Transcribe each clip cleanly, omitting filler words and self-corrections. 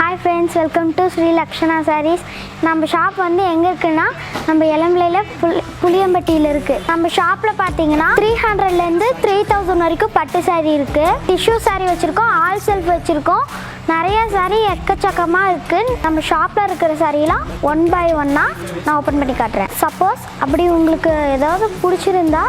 Hi friends, welcome to Lakshanaa Sarees. நம்ம shop வந்து எங்க இருக்குன்னா நம்ம எலம்பிள்ளையில புளியம்பட்டியில இருக்கு. நம்ம ஷாப்ல பாத்தீங்கன்னா 300 ல இருந்து 3000 வரைக்கும் பட்டு saree இருக்கு. டிஷ்யூ saree வச்சிருக்கோம், ஆல் செல்ஃப் வச்சிருக்கோம். நிறைய saree எக்கச்சக்கமா இருக்கு. நம்ம ஷாப்ல இருக்கிற சாரீலாம் 1 by 1 நான் ஓபன் பண்ணி காட்டுறேன். சப்போஸ் அப்படி உங்களுக்கு ஏதாவது பிடிச்சிருந்தா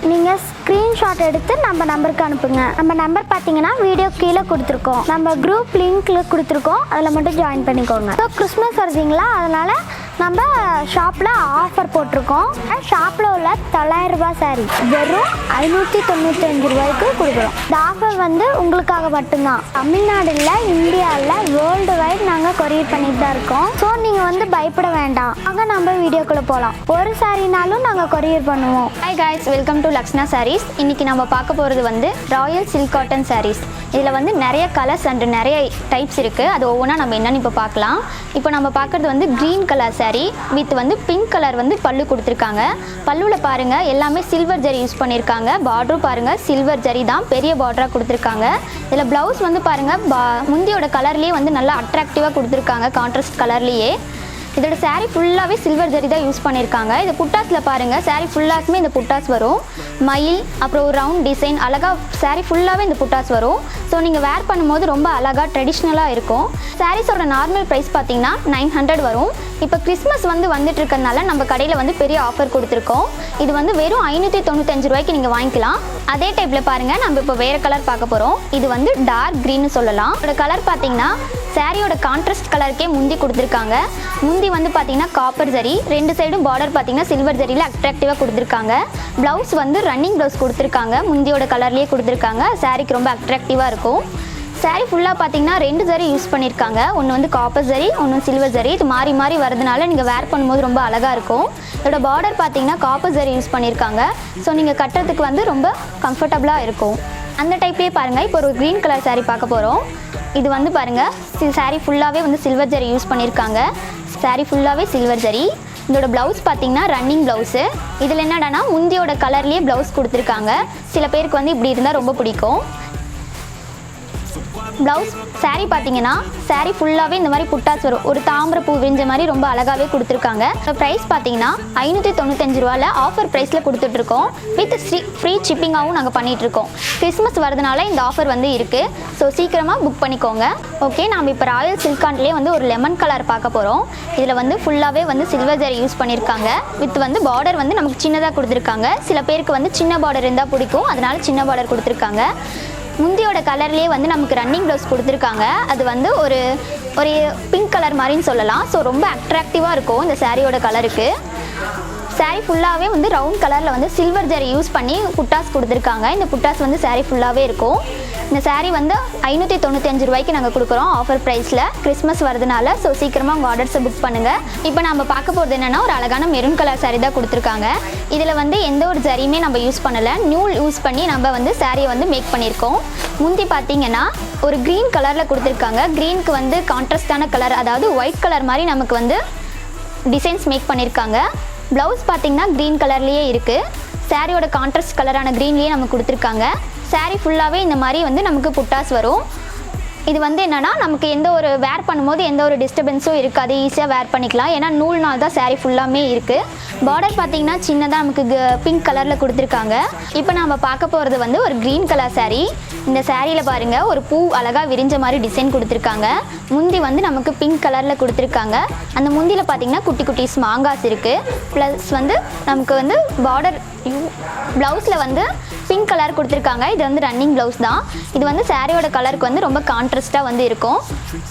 நீங்கள் ஸ்க்ரீன்ஷாட் எடுத்து நம்ம நம்பருக்கு அனுப்புங்க. நம்ம நம்பர் பார்த்தீங்கன்னா வீடியோ கீழே கொடுத்துருக்கோம். நம்ம குரூப் லிங்க்கில் கொடுத்துருக்கோம், அதில் மட்டும் ஜாயின் பண்ணிக்கோங்க. ஸோ கிறிஸ்மஸ் வருதுங்களா, அதனால் நம்ம ஷாப்பில் ஆஃபர் போட்டிருக்கோம். ஷாப்பில் உள்ள 900 ரூபாய் சாரீ வெறும் 595 ரூபாய்க்கு கொடுக்குறோம். இந்த ஆஃபர் வந்து உங்களுக்காக மட்டும்தான். தமிழ்நாடு இல்லை, இந்தியாவில் வேர்ல்டு வைட் நாங்கள் கொரியர் பண்ணிட்டு தான் இருக்கோம். ஸோ நீங்கள் வந்து பயப்பட வேண்டாம். அங்கே நம்ம வீடியோக்குள்ளே போகலாம். ஒரு சாரீனாலும் நாங்கள் கொரியர் பண்ணுவோம். Hi guys, welcome to Lakshna Sarees. இன்றைக்கி நம்ம பார்க்க போகிறது வந்து ராயல் சில்க் காட்டன் சாரீஸ். இதில் வந்து நிறைய கலர்ஸ் அண்ட் நிறைய டைப்ஸ் இருக்குது. அது ஒவ்வொன்றா நம்ம என்னென்னு இப்போ பார்க்கலாம். இப்போ நம்ம பார்க்குறது வந்து க்ரீன் கலர் சாரீ வித் வந்து பிங்க் கலர் வந்து பல்லு கொடுத்துருக்காங்க. பல்லுவில் பாருங்கள் எல்லாமே சில்வர் ஜரி யூஸ் பண்ணியிருக்காங்க. பார்டரும் பாருங்கள் சில்வர் ஜரி தான், பெரிய பார்டராக கொடுத்துருக்காங்க. இதில் ப்ளவுஸ் வந்து பாருங்கள் முந்தியோட கலர்லேயே வந்து நல்லா அட்ராக்டிவாக கொடுத்துருக்காங்க, கான்ட்ராஸ்ட் கலர்லேயே. இதோட சாரீ ஃபுல்லாகவே சில்வர் ஜரி தான் யூஸ் பண்ணியிருக்காங்க. இது புட்டாஸில் பாருங்கள், சாரீ ஃபுல்லாகவே இந்த புட்டாஸ் வரும். மயில் அப்புறம் ஒரு ரவுண்ட் டிசைன் அழகாக சாரீ ஃபுல்லாகவே இந்த புட்டாஸ் வரும். ஸோ நீங்கள் வேர் பண்ணும்போது ரொம்ப அழகாக ட்ரெடிஷ்னலாக இருக்கும். சாரீஸோட நார்மல் ப்ரைஸ் பார்த்தீங்கன்னா 900 வரும். இப்போ கிறிஸ்மஸ் வந்து வந்துட்டு இருக்கிறதுனால நம்ம கடையில் வந்து பெரிய ஆஃபர் கொடுத்துருக்கோம். இது வந்து வெறும் 595 ரூபாய்க்கு நீங்கள் வாங்கிக்கலாம். அதே டைப்பில் பாருங்கள், நம்ம இப்போ வேறு கலர் பார்க்க போகிறோம். இது வந்து டார்க் க்ரீன்னு சொல்லலாம். இதோட கலர் பார்த்தீங்கன்னா சாரியோட கான்ட்ராஸ்ட் கலருக்கே முந்தி கொடுத்துருக்காங்க. முந்தி வந்து பார்த்தீங்கன்னா காப்பர் ஜரி, ரெண்டு சைடும் பார்டர் பார்த்தீங்கன்னா சில்வர் ஜரியில் அட்ராக்டிவாக கொடுத்துருக்காங்க. ப்ளவுஸ் வந்து ரன்னிங் ப்ளவுஸ் கொடுத்துருக்காங்க, முந்தியோட கலர்லேயே கொடுத்துருக்காங்க. சாரிக்கு ரொம்ப அட்ராக்டிவாக இருக்கும். சாரீ ஃபுல்லாக பார்த்தீங்கன்னா 2 ஜரி யூஸ் பண்ணியிருக்காங்க. ஒன்று வந்து காப்பர் ஜரி, ஒன்று சில்வர் ஜரி. இது மாறி மாறி வரதுனால நீங்கள் வேர் பண்ணும்போது ரொம்ப அழகாக இருக்கும். இதோட பார்டர் பார்த்தீங்கன்னா காப்பர் ஜரி யூஸ் பண்ணியிருக்காங்க. ஸோ நீங்கள் கட்டுறதுக்கு வந்து ரொம்ப கம்ஃபர்டபுளாக இருக்கும். அந்த டைப்லேயே பாருங்கள், இப்போ ஒரு க்ரீன் கலர் சாரீ பார்க்க போகிறோம். இது வந்து பாருங்கள் சாரீ ஃபுல்லாகவே வந்து சில்வர் ஜரி யூஸ் பண்ணியிருக்காங்க. சாரீ ஃபுல்லாகவே சில்வர் ஜரி. இதோட ப்ளவுஸ் பார்த்தீங்கன்னா ரன்னிங் ப்ளவுஸு. இதில் என்னடானா முந்தியோட கலர்லேயே ப்ளவுஸ் கொடுத்துருக்காங்க. சில பேருக்கு வந்து இப்படி இருந்தால் ரொம்ப பிடிக்கும். ப்ளவுஸ் சாரீ பார்த்தீங்கன்னா சாரீ ஃபுல்லாகவே இந்த மாதிரி புட்டாஸ் வரும். ஒரு தாமரை பூ விரிஞ்ச மாதிரி ரொம்ப அழகாகவே கொடுத்துருக்காங்க. ப்ரைஸ் பார்த்தீங்கன்னா 595 ரூபாயில் ஆஃபர் ப்ரைஸில் கொடுத்துட்ருக்கோம். வித் ஃப்ரீ ஷிப்பிங்காகவும் நாங்கள் பண்ணிகிட்ருக்கோம். கிறிஸ்மஸ் வரதுனால இந்த ஆஃபர் வந்து இருக்குது. ஸோ சீக்கிரமாக புக் பண்ணிக்கோங்க. ஓகே, நாம் இப்போ ராயல் சில்கான்லேயே வந்து ஒரு லெமன் கலர் பார்க்க போகிறோம். இதில் வந்து ஃபுல்லாகவே வந்து சில்வர் ஜரி யூஸ் பண்ணியிருக்காங்க. வித் வந்து பார்டர் வந்து நமக்கு சின்னதாக கொடுத்துருக்காங்க. சில பேருக்கு வந்து சின்ன பார்டர் இருந்தால் பிடிக்கும், அதனால சின்ன பார்டர் கொடுத்துருக்காங்க. முந்தியோட கலர்லேயே வந்து நமக்கு ரன்னிங் ப்ளவுஸ் கொடுத்துருக்காங்க. அது வந்து ஒரு பிங்க் கலர் மாதிரின்னு சொல்லலாம். ஸோ ரொம்ப அட்ராக்டிவாக இருக்கும் இந்த சாரியோட கலருக்கு. சாரீ ஃபுல்லாகவே வந்து ரவுண்ட் கலரில் வந்து சில்வர் ஜரி யூஸ் பண்ணி புட்டாஸ் கொடுத்துருக்காங்க. இந்த புட்டாஸ் வந்து சாரீ ஃபுல்லாகவே இருக்கும். இந்த சாரீ வந்து 595 ரூபாய்க்கு நாங்கள் கொடுக்குறோம் ஆஃபர் ப்ரைஸில். கிறிஸ்மஸ் வரதுனால. ஸோ சீக்கிரமாக உங்கள் ஆர்டர்ஸை புக் பண்ணுங்கள். இப்போ நம்ம பார்க்க போகிறது என்னென்னா ஒரு அழகான மெரூன் கலர் சாரீ தான் கொடுத்துருக்காங்க. இதில் வந்து எந்த ஒரு ஜரியுமே நம்ம யூஸ் பண்ணலை, நூல் யூஸ் பண்ணி நம்ம வந்து சாரியை வந்து மேக் பண்ணியிருக்கோம். முந்தி பார்த்தீங்கன்னா ஒரு க்ரீன் கலரில் கொடுத்துருக்காங்க. க்ரீனுக்கு வந்து கான்ட்ராஸ்டான கலர், அதாவது ஒயிட் கலர் மாதிரி நமக்கு வந்து டிசைன்ஸ் மேக் பண்ணியிருக்காங்க. ப்ளவுஸ் பார்த்தீங்கன்னா க்ரீன் கலர்லேயே இருக்குது. சாரியோட கான்ட்ராஸ்ட் கலரான க்ரீன்லேயே நமக்கு கொடுத்துருக்காங்க. சாரீ ஃபுல்லாகவே இந்த மாதிரி வந்து நமக்கு புட்டாஸ் வரும். இது வந்து என்னென்னா நமக்கு எந்த ஒரு வேர் பண்ணும்போது எந்த ஒரு டிஸ்டர்பன்ஸும் இருக்காது, ஈஸியாக வேர் பண்ணிக்கலாம். ஏன்னா நூல்னால் தான் சாரீ ஃபுல்லாமே இருக்குது. பார்டர் பார்த்திங்கன்னா சின்னதாக நமக்கு பிங்க் கலரில் கொடுத்துருக்காங்க. இப்போ நம்ம பார்க்க போகிறது வந்து ஒரு க்ரீன் கலர் சாரீ. இந்த சாரியில் பாருங்கள் ஒரு பூ அழகாக விரிஞ்ச மாதிரி டிசைன் கொடுத்துருக்காங்க. முந்தி வந்து நமக்கு பிங்க் கலரில் கொடுத்துருக்காங்க. அந்த முந்தியில் பார்த்திங்கன்னா குட்டி குட்டி மாங்காஸ் இருக்குது. ப்ளஸ் வந்து நமக்கு வந்து பார்டர் ப்ளவுஸில் வந்து பிங்க் கலர் கொடுத்துருக்காங்க. இது வந்து ரன்னிங் ப்ளவுஸ் தான். இது வந்து சாரியோட கலருக்கு வந்து ரொம்ப கான்ட்ராஸ்ட்டாக வந்து இருக்கும்.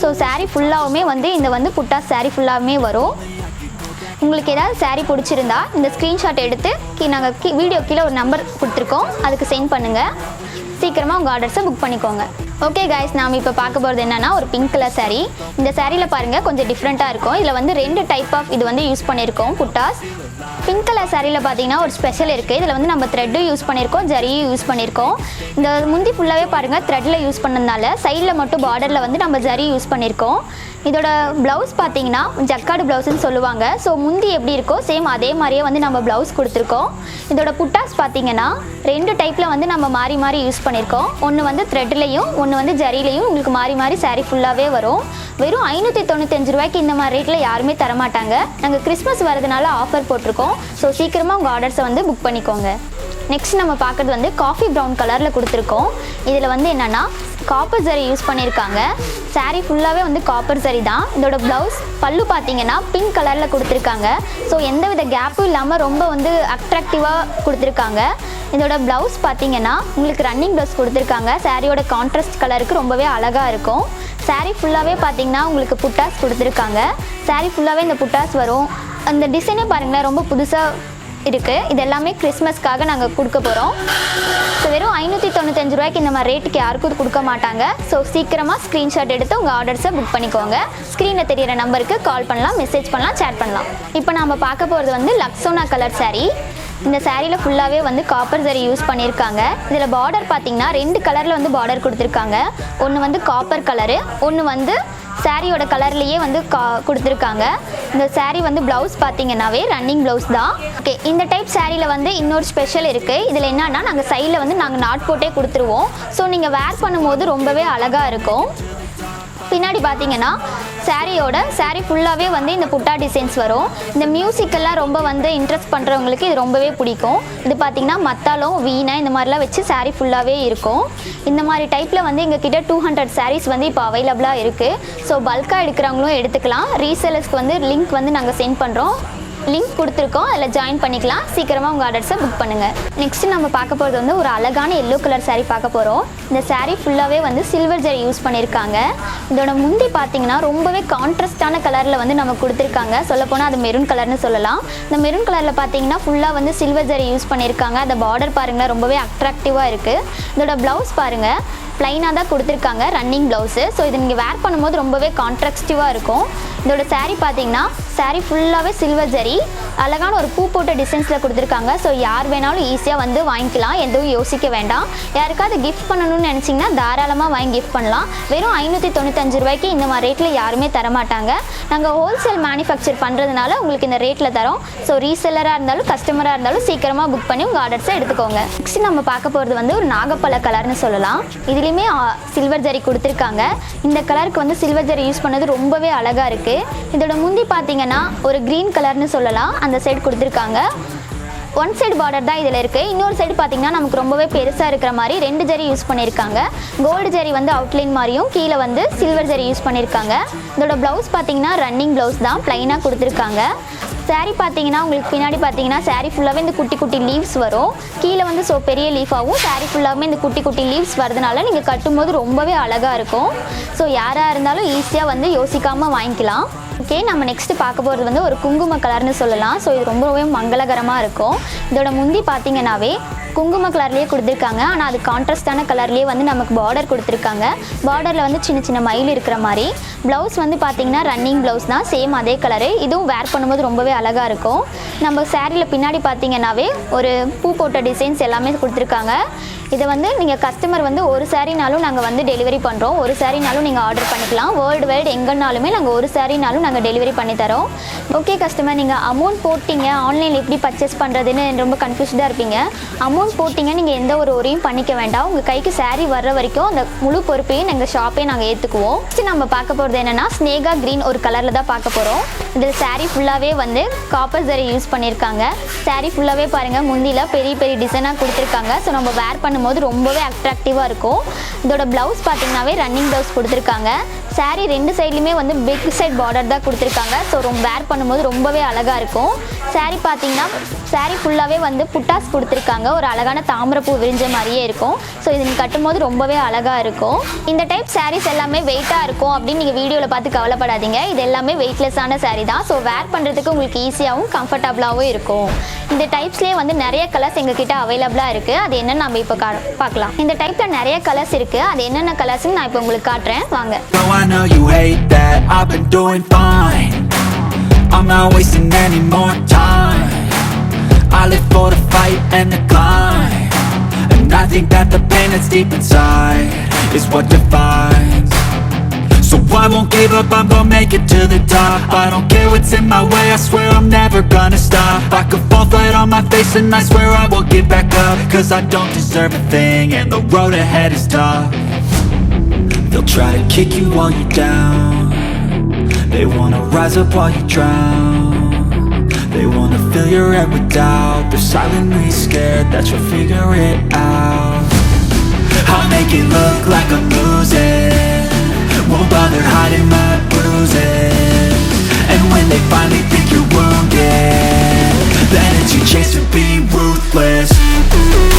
ஸோ சாரீ ஃபுல்லாகவுமே வந்து இந்த வந்து புட்டாஸ் சாரீ ஃபுல்லாகவுமே வரும். உங்களுக்கு ஏதாவது சாரீ பிடிச்சிருந்தா இந்த ஸ்க்ரீன்ஷாட் எடுத்து நாங்கள் வீடியோ கீழே ஒரு நம்பர் கொடுத்துருக்கோம், அதுக்கு சென்ட் பண்ணுங்கள். சீக்கிரமாக உங்கள் ஆர்டர்ஸை புக் பண்ணிக்கோங்க. ஓகே காய்ஸ், நாம் இப்போ பார்க்க போகிறது என்னென்னா ஒரு பிங்க் கலர் சாரீ. இந்த சாரியில் பாருங்கள் கொஞ்சம் டிஃப்ரெண்ட்டாக இருக்கும். இதில் வந்து 2 டைப் ஆஃப் இது வந்து யூஸ் பண்ணியிருக்கோம் புட்டாஸ். பிங்க் கலர் சாரியில் பார்த்தீங்கன்னா ஒரு ஸ்பெஷல் இருக்குது. இதில் வந்து நம்ம த்ரெட்டும் யூஸ் பண்ணியிருக்கோம், ஜரியும் யூஸ் பண்ணியிருக்கோம். இந்த முந்தி ஃபுல்லாகவே பாருங்கள் த்ரெட்டில் யூஸ் பண்ணதுனால சைடில் மட்டும் பார்டரில் வந்து நம்ம ஜரி யூஸ் பண்ணியிருக்கோம். இதோட ப்ளவுஸ் பார்த்தீங்கன்னா ஜக்காடு ப்ளவுஸ்ன்னு சொல்லுவாங்க. ஸோ முந்தி எப்படி இருக்கோ சேம் அதே மாதிரியே வந்து நம்ம ப்ளவுஸ் கொடுத்துருக்கோம். இதோட புட்டாஸ் பார்த்தீங்கன்னா 2 டைப்பில் வந்து நம்ம மாறி மாறி யூஸ் பண்ணியிருக்கோம். ஒன்று வந்து த்ரெட்லேயும் ஒன்று வந்து ஜரிலையும் உங்களுக்கு மாறி மாறி சாரீ ஃபுல்லாகவே வரும். வெறும் 595 ரூபாய்க்கு இந்த மாதிரி ரேட்டில் யாருமே தரமாட்டாங்க. நாங்கள் கிறிஸ்மஸ் வரதுனால ஆஃபர் போட்டிருக்கோம். ஸோ சீக்கிரமாக உங்கள் ஆர்டர்ஸை வந்து புக் பண்ணிக்கோங்க. நெக்ஸ்ட் நம்ம பார்க்குறது வந்து காஃபி ப்ரௌன் கலரில் கொடுத்துருக்கோம். இதில் வந்து என்னென்னா காப்பர் ஜரி யூஸ் பண்ணியிருக்காங்க. சாரீ ஃபுல்லாகவே வந்து காப்பர் ஜரி தான். இதோட ப்ளவுஸ் பல்லு பார்த்தீங்கன்னா பிங்க் கலரில் கொடுத்துருக்காங்க. ஸோ எந்தவித கேப்பும் இல்லாமல் ரொம்ப வந்து அட்ராக்டிவாக கொடுத்துருக்காங்க. இதோட ப்ளவுஸ் பார்த்தீங்கன்னா உங்களுக்கு ரன்னிங் ப்ளவுஸ் கொடுத்துருக்காங்க. சாரியோட கான்ட்ராஸ்ட் கலருக்கு ரொம்பவே அழகாக இருக்கும். சாரீ ஃபுல்லாகவே பார்த்தீங்கன்னா உங்களுக்கு புட்டாஸ் கொடுத்துருக்காங்க. சாரீ ஃபுல்லாகவே இந்த புட்டாஸ் வரும். அந்த டிசைனே பாருங்களேன் ரொம்ப புதுசாக இருக்குது. இது எல்லாமே கிறிஸ்மஸ்க்காக நாங்கள் கொடுக்க போகிறோம். ஸோ வெறும் 595 ரூபாய்க்கு இந்த மாதிரி ரேட்டுக்கு யாருக்கும் இது கொடுக்க மாட்டாங்க. ஸோ சீக்கிரமாக ஸ்க்ரீன்ஷாட் எடுத்து உங்கள் ஆர்டர்ஸை புக் பண்ணிக்கோங்க. ஸ்க்ரீனில் தெரியிற நம்பருக்கு கால் பண்ணலாம், மெசேஜ் பண்ணலாம், சேட் பண்ணலாம். இப்போ நம்ம பார்க்க போகிறது வந்து லக்ஷனா கலர் சாரீ. இந்த சாரியில் ஃபுல்லாகவே வந்து காப்பர் ஜரி யூஸ் பண்ணியிருக்காங்க. இதில் பார்டர் பார்த்தீங்கன்னா 2 கலரில் வந்து பார்டர் கொடுத்துருக்காங்க. ஒன்று வந்து காப்பர் கலரு, ஒன்று வந்து சாரியோட கலர்லேயே வந்து கொடுத்துருக்காங்க. இந்த சாரீ வந்து ப்ளவுஸ் பார்த்தீங்கன்னாவே ரன்னிங் ப்ளவுஸ் தான். ஓகே, இந்த டைப் சாரியில் வந்து இன்னொரு ஸ்பெஷல் இருக்குது. இதில் என்னன்னா நாங்கள் சைடில் வந்து நாங்கள் நாட் போட்டே கொடுத்துருவோம். ஸோ நீங்கள் வேர் பண்ணும்போது ரொம்பவே அழகாக இருக்கும். பின்னாடி பார்த்தீங்கன்னா சாரீ ஃபுல்லாகவே வந்து இந்த புட்டா டிசைன்ஸ் வரும். இந்த மியூசிக்கெல்லாம் ரொம்ப வந்து இன்ட்ரெஸ்ட் பண்ணுறவங்களுக்கு இது ரொம்பவே பிடிக்கும். இது பார்த்தீங்கன்னா மத்தாளம், வீணை இந்த மாதிரிலாம் வச்சு சாரீ ஃபுல்லாகவே இருக்கும். இந்த மாதிரி டைப்பில் வந்து எங்ககிட்ட 200 சாரீஸ் வந்து இப்போ அவைலபிளாக இருக்குது. ஸோ பல்காக எடுக்கிறவங்களும் எடுத்துக்கலாம். ரீசேலர்ஸ்க்கு வந்து லிங்க் வந்து நாங்கள் சென்ட் பண்ணுறோம். லிங்க் கொடுத்துருக்கோம், அதில் ஜாயின் பண்ணிக்கலாம். சீக்கிரமாக உங்கள் ஆர்டர்ஸை புக் பண்ணுங்கள். நெக்ஸ்ட்டு நம்ம பார்க்க போகிறது வந்து ஒரு அழகான எல்லோ கலர் சாரீ பார்க்க போகிறோம். இந்த சாரீ ஃபுல்லாகவே வந்து சில்வர் ஜரி யூஸ் பண்ணியிருக்காங்க. இதோட முந்தி பார்த்தீங்கன்னா ரொம்பவே கான்ட்ராஸ்டான கலரில் வந்து நம்ம கொடுத்துருக்காங்க. சொல்லப்போனால் அது மெரூன் கலர்னு சொல்லலாம். இந்த மெரூன் கலரில் பார்த்தீங்கன்னா ஃபுல்லாக வந்து சில்வர் ஜரி யூஸ் பண்ணியிருக்காங்க. அந்த பார்டர் பாருங்கள் ரொம்பவே அட்ராக்டிவாக இருக்குது. இதோட ப்ளவுஸ் பாருங்கள் ப்ளைனாக தான் கொடுத்துருக்காங்க, ரன்னிங் ப்ளவுஸு. ஸோ இது நீங்கள் வேர் பண்ணும்போது ரொம்பவே கான்ட்ராஸ்டிவாக இருக்கும். இதோட சாரீ பார்த்தீங்கன்னா சாரீ ஃபுல்லாகவே சில்வர் ஜரி அழகான ஒரு பூ போட்ட டிசைன்ஸில் கொடுத்துருக்காங்க. ஸோ யார் வேணாலும் ஈஸியாக வந்து வாங்கிக்கலாம், எதுவும் யோசிக்க வேண்டாம். யாருக்காவது கிஃப்ட் பண்ணணும்னு நினச்சிங்கன்னா தாராளமாக வாங்கி கிஃப்ட் பண்ணலாம். வெறும் 595 ரூபாய்க்கு இந்த மாதிரி ரேட்டில் யாருமே தரமாட்டாங்க. நாங்கள் ஹோல்சேல் மேனுஃபேக்சர் பண்ணுறதுனால உங்களுக்கு இந்த ரேட்டில் தரோம். ஸோ ரீசெல்லராக இருந்தாலும் கஸ்டமராக இருந்தாலும் சீக்கிரமாக புக் பண்ணி உங்கள் ஆர்டர்ஸை எடுத்துக்கோங்க. நெக்ஸ்ட் நம்ம பார்க்க போகிறது வந்து ஒரு நாகப்பழ கலர்னு சொல்லலாம். இதுலேயுமே சில்வர் ஜரி கொடுத்துருக்காங்க. இந்த கலருக்கு வந்து சில்வர் ஜரி யூஸ் பண்ணது ரொம்பவே அழகாக இருக்குது. இதோட முந்தி பார்த்தீங்கன்னா ஒரு க்ரீன் கலர்னு சொல்லலாம். அந்த சைடு கொடுத்துருக்காங்க. ஒன் சைடு பார்டர் தான் இதில் இருக்குது. இன்னொரு சைடு பார்த்தீங்கன்னா நமக்கு ரொம்பவே பெருசாக இருக்கிற மாதிரி 2 ஜரி யூஸ் பண்ணியிருக்காங்க. கோல்டு ஜரி வந்து அவுட்லைன் மாதிரியும் கீழே வந்து சில்வர் ஜரி யூஸ் பண்ணியிருக்காங்க. இதோட ப்ளவுஸ் பார்த்தீங்கன்னா ரன்னிங் ப்ளவுஸ் தான், ப்ளைனாக கொடுத்துருக்காங்க. சாரீ பார்த்தீங்கன்னா உங்களுக்கு பின்னாடி பார்த்தீங்கன்னா சாரீ ஃபுல்லாகவே இந்த குட்டி குட்டி லீவ்ஸ் வரும். கீழே வந்து ஸோ பெரிய லீஃபாகவும் சாரீ ஃபுல்லாகவே இந்த குட்டி குட்டி லீவ்ஸ் வரதுனால நீங்கள் கட்டும்போது ரொம்பவே அழகாக இருக்கும். ஸோ யாராக இருந்தாலும் ஈஸியாக வந்து யோசிக்காமல் வாங்கிக்கலாம். ஓகே, நம்ம நெக்ஸ்ட்டு பார்க்க போகிறது வந்து ஒரு குங்கும கலர்னு சொல்லலாம். ஸோ இது ரொம்பவே மங்களகரமாக இருக்கும். இதோட முந்தி பார்த்தீங்கன்னாவே குங்கும கலர்லேயே கொடுத்துருக்காங்க. ஆனால் அது கான்ட்ராஸ்டான கலர்லேயே வந்து நமக்கு பார்டர் கொடுத்துருக்காங்க. பார்டரில் வந்து சின்ன சின்ன மயில் இருக்கிற மாதிரி. ப்ளவுஸ் வந்து பார்த்தீங்கன்னா ரன்னிங் ப்ளவுஸ் தான், சேம் அதே கலரு. இதுவும் வேர் பண்ணும்போது ரொம்பவே அழகாக இருக்கும். நம்ம சாரியில் பின்னாடி பார்த்தீங்கன்னாவே ஒரு பூ போட்ட டிசைன்ஸ் எல்லாமே கொடுத்துருக்காங்க. இதை வந்து நீங்கள் கஸ்டமர் வந்து ஒரு சாரினாலும் நாங்கள் வந்து டெலிவரி பண்ணுறோம். ஒரு சாரினாலும் நீங்கள் ஆர்டர் பண்ணிக்கலாம். வேர்ல்டு வைடு எங்கேனாலுமே நாங்கள் ஒரு சாரினாலும் நாங்கள் டெலிவரி பண்ணி தரோம். ஓகே கஸ்டமர், நீங்கள் அமௌண்ட் போட்டிங்க, ஆன்லைனில் எப்படி பர்ச்சேஸ் பண்ணுறதுன்னு ரொம்ப கன்ஃபியூஸ்டாக இருப்பீங்க. அமௌண்ட் போட்டிங்க நீங்கள் எந்த ஒரு ஒரையும் பண்ணிக்க வேண்டாம். உங்கள் கைக்கு சாரீ வர்ற வரைக்கும் அந்த முழு பொறுப்பையும் எங்கள் ஷாப்பே நாங்கள் ஏற்றுக்குவோம். நெக்ஸ்ட் நம்ம பார்க்க போகிறது என்னென்னா ஸ்னேகா க்ரீன் ஒரு கலரில் தான் பார்க்க போகிறோம். இதில் சாரீ ஃபுல்லாகவே வந்து காப்பர் ஜரி யூஸ் பண்ணியிருக்காங்க. சாரீ ஃபுல்லாகவே பாருங்கள் முந்தியில் பெரிய பெரிய டிசைனாக கொடுத்துருக்காங்க. ஸோ நம்ம வேர் பண்ணும்போது ரொம்பவே அட்ராக்டிவாக இருக்கும். இதோட ப்ளவுஸ் பார்த்தீங்கன்னாவே ரன்னிங் ப்ளவுஸ் கொடுத்துருக்காங்க. சாரீ 2 சைட்லையுமே வந்து பிக் சைட் பார்டர் தான் கொடுத்துருக்காங்க. ஸோ வேர் பண்ணும்போது ரொம்பவே அழகாக இருக்கும். சாரீ பார்த்தீங்கன்னா சாரீ ஃபுல்லாகவே வந்து புட்டாஸ் கொடுத்துருக்காங்க. ஒரு அழகான தாமரைப்பூ விரிஞ்ச மாதிரியே இருக்கும். ஸோ இது நீங்கள் கட்டும்போது ரொம்பவே அழகாக இருக்கும். இந்த டைப் சாரீஸ் எல்லாமே வெயிட்டாக இருக்கும் அப்படின்னு நீங்கள் வீடியோவில் பார்த்து கவலைப்படாதீங்க. இது எல்லாமே வெயிட்லெஸ்ஸான சாரீ தான். ஸோ வேர் பண்ணுறதுக்கு உங்களுக்கு ஈஸியாகவும் கம்ஃபர்டபுளாகவும் இருக்கும். இந்த டைப்ஸ்லேயே வந்து நிறைய கலர்ஸ் எங்ககிட்ட அவைலபிளாக இருக்குது. அது என்னென்னு நம்ம இப்போ பார்க்கலாம். இந்த டைப்பில் நிறைய கலர்ஸ் இருக்குது. அது என்னென்ன கலர்ஸ்ன்னு நான் இப்போ உங்களுக்கு காட்டுறேன், வாங்க. I know you hate that, I've been doing fine. I'm not wasting any more time. I live for the fight and the climb. And I think that the pain that's deep inside is what defines. So I won't give up, I'm gonna make it to the top. I don't care what's in my way, I swear I'm never gonna stop. I could fall flat on my face and I swear I won't get back up. Cause I don't deserve a thing and the road ahead is tough. They'll try to kick you while you're down. They wanna rise up while you drown. They wanna fill your head with doubt. They're silently scared that you'll figure it out. I'll make it look like I'm losing, won't bother hiding my bruises. And when they finally think you're wounded, then it's your chance to be ruthless.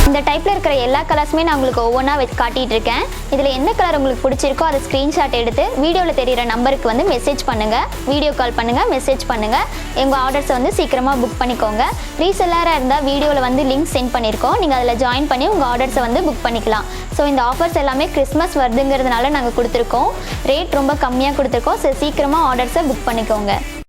இந்த டைப்பில் இருக்கிற எல்லா கலர்ஸுமே நான் உங்களுக்கு ஒவ்வொன்றா வச்சு காட்டிகிட்டு இருக்கேன். இதில் எந்த கலர் உங்களுக்கு பிடிச்சிருக்கோ அதை ஸ்க்ரீன்ஷாட் எடுத்து வீடியோவில் தெரிகிற நம்பருக்கு வந்து மெசேஜ் பண்ணுங்கள், வீடியோ கால் பண்ணுங்கள், மெசேஜ் பண்ணுங்கள். எங்கள் ஆர்டர்ஸை வந்து சீக்கிரமாக புக் பண்ணிக்கோங்க. ரீசெல்லராக இருந்தால் வீடியோவில் வந்து லிங்க் சென்ட் பண்ணியிருக்கோம், நீங்கள் அதில் ஜாயின் பண்ணி உங்கள் ஆர்டர்ஸை வந்து புக் பண்ணிக்கலாம். ஸோ இந்த ஆஃபர்ஸ் எல்லாமே கிறிஸ்மஸ் வருதுங்கிறதுனால நாங்கள் கொடுத்துருக்கோம். ரேட் ரொம்ப கம்மியாக கொடுத்துருக்கோம். ஸோ சீக்கிரமாக ஆர்டர்ஸை புக் பண்ணிக்கோங்க.